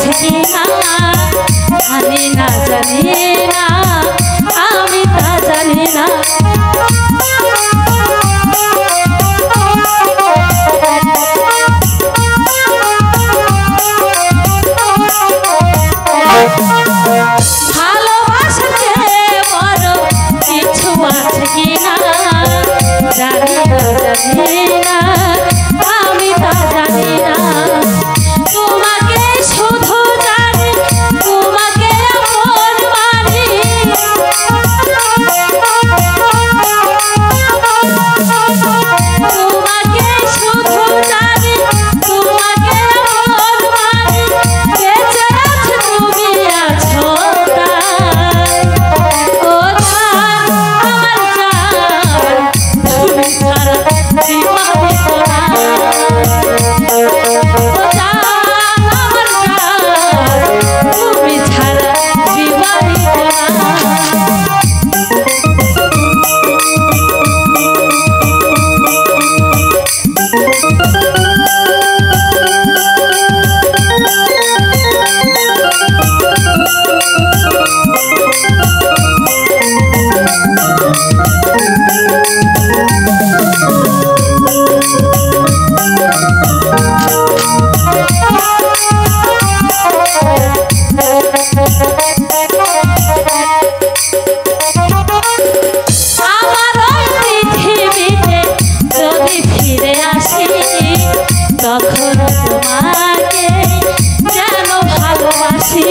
আছে কি না জানি না আমি তা জানি না। ভালোবাসাতে বড় কিছু আছে কি না জানি না আমি তা জানি না। তোমাকে শুধু জানি তোমাকে আপন মানি, তোমাকে শুধু জানি তোমাকে আপন মানি, বেঁচে আছো তুমি আছো তাই। ও জান আমার জান তুমি ছাড়া বিবাহিত না। ও জান আমার জান তুমি ছাড়া বিবাহিত না। তখন তোমাকে যেন ভালোবাসি।